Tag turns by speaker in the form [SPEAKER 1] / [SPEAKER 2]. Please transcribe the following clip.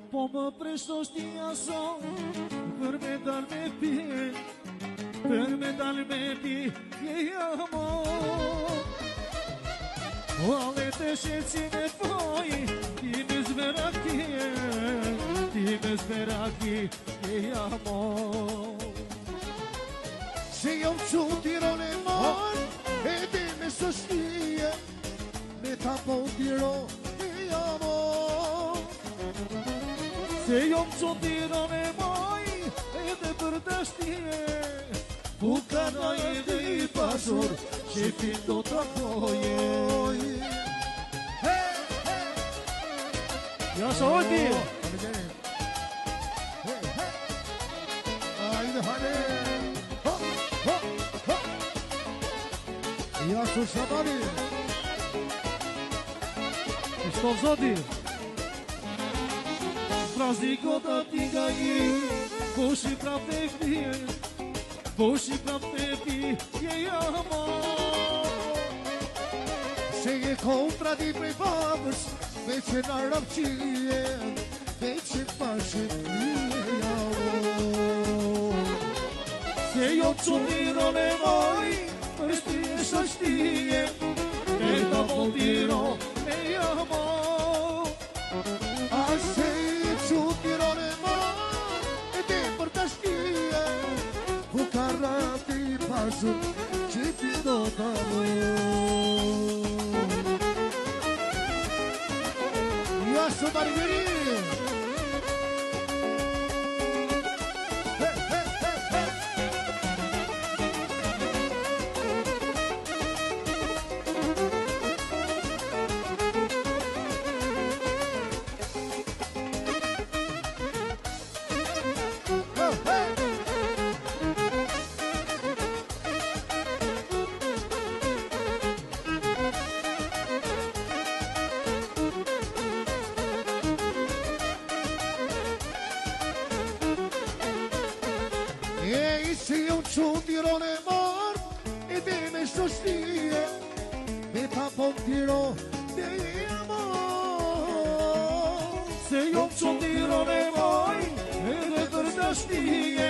[SPEAKER 1] Po më preshtosh ti aso për me dal me pi, për me dal me pi, amor. O ale të sheqin e poj, ti me zveraki, amor.
[SPEAKER 2] Se jom që tiron e mor, e di me sështije, me ta po tiro, amor.
[SPEAKER 1] Se jom që tiron e moj, edhe për dashtije, Fukara edhe i pasur, shefin do të koje. Ja sa ojti!
[SPEAKER 2] Ajde hane! Ja su shabani!
[SPEAKER 1] Ishto zoti! Prazi gota ti ga i, poshi prap e fije, poshi prap e fije, amor.
[SPEAKER 2] Se je kontra di prej babës, veç e në rapqije, veç e pashit një, amor.
[SPEAKER 1] Se jo që tiro ne moj, për shtije shashtije, e ta po tiro me amor.
[SPEAKER 2] A se që tiro ne moj, e te për të shtije, Fukara ti pasur, që ti do të amor. Ja së bariberi! Se jom që tiron e mor, e di me shtoshtije, me ta po tiro, me amor.
[SPEAKER 1] Se jom që tiro ne moj, edhe për dashtije,